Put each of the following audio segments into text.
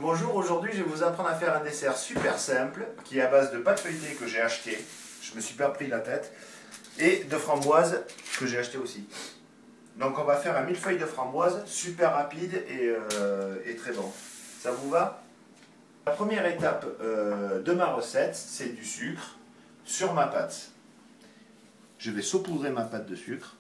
Bonjour, aujourd'hui je vais vous apprendre à faire un dessert super simple qui est à base de pâte feuilletée que j'ai acheté, je me suis pas pris la tête, et de framboises que j'ai acheté aussi. Donc on va faire un millefeuille de framboises super rapide et très bon. Ça vous va? La première étape de ma recette, c'est du sucre sur ma pâte. Je vais saupoudrer ma pâte de sucre.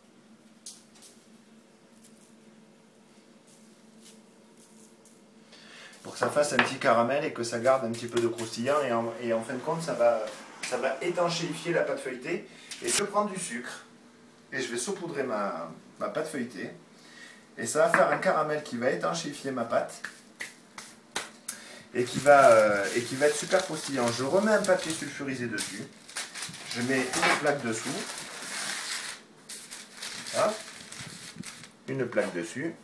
Pour que ça fasse un petit caramel et que ça garde un petit peu de croustillant et en fin de compte ça va étanchéifier la pâte feuilletée. Et je prends du sucre et je vais saupoudrer ma pâte feuilletée et ça va faire un caramel qui va étanchéifier ma pâte et qui va être super croustillant. Je remets un papier sulfurisé dessus, je mets une plaque dessous, voilà. Une plaque dessus,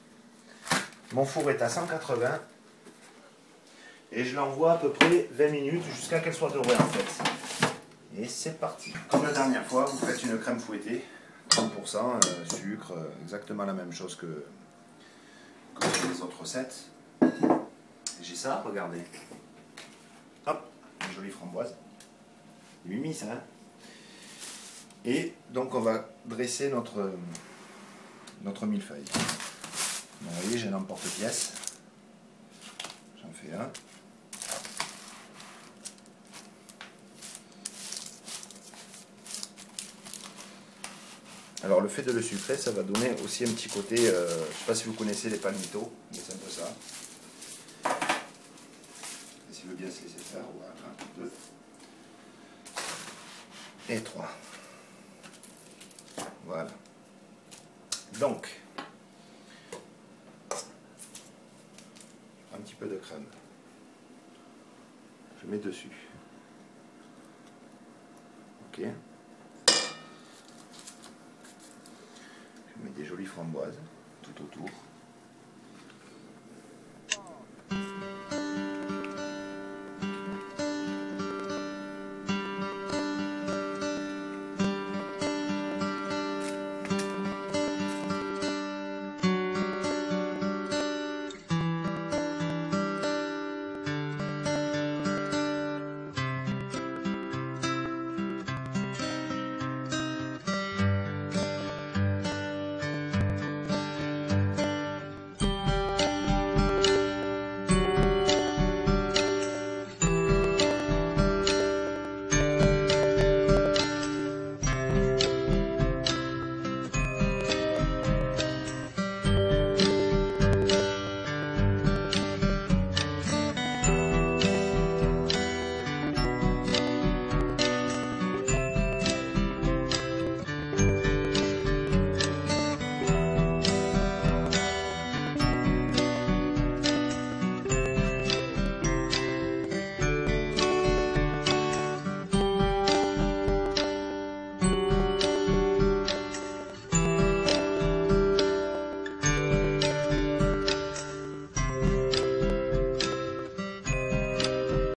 mon four est à 180 et je l'envoie à peu près 20 minutes jusqu'à qu'elle soit dorée en fait. Et c'est parti. Comme la dernière fois, vous faites une crème fouettée, 30% sucre, exactement la même chose que les autres recettes. J'ai ça, regardez. Hop, une jolie framboise. Mimi ça, hein. Et donc on va dresser notre millefeuille. Bon, vous voyez, j'ai un emporte-pièce. J'en fais un. Alors le fait de le sucrer, ça va donner aussi un petit côté, je ne sais pas si vous connaissez les palmitos, mais c'est un peu ça. Et s'il veut bien se laisser faire, voilà, 1, 2 et 3. Voilà. Donc, un petit peu de crème. Je mets dessus. Ok. Je mets des jolies framboises tout autour.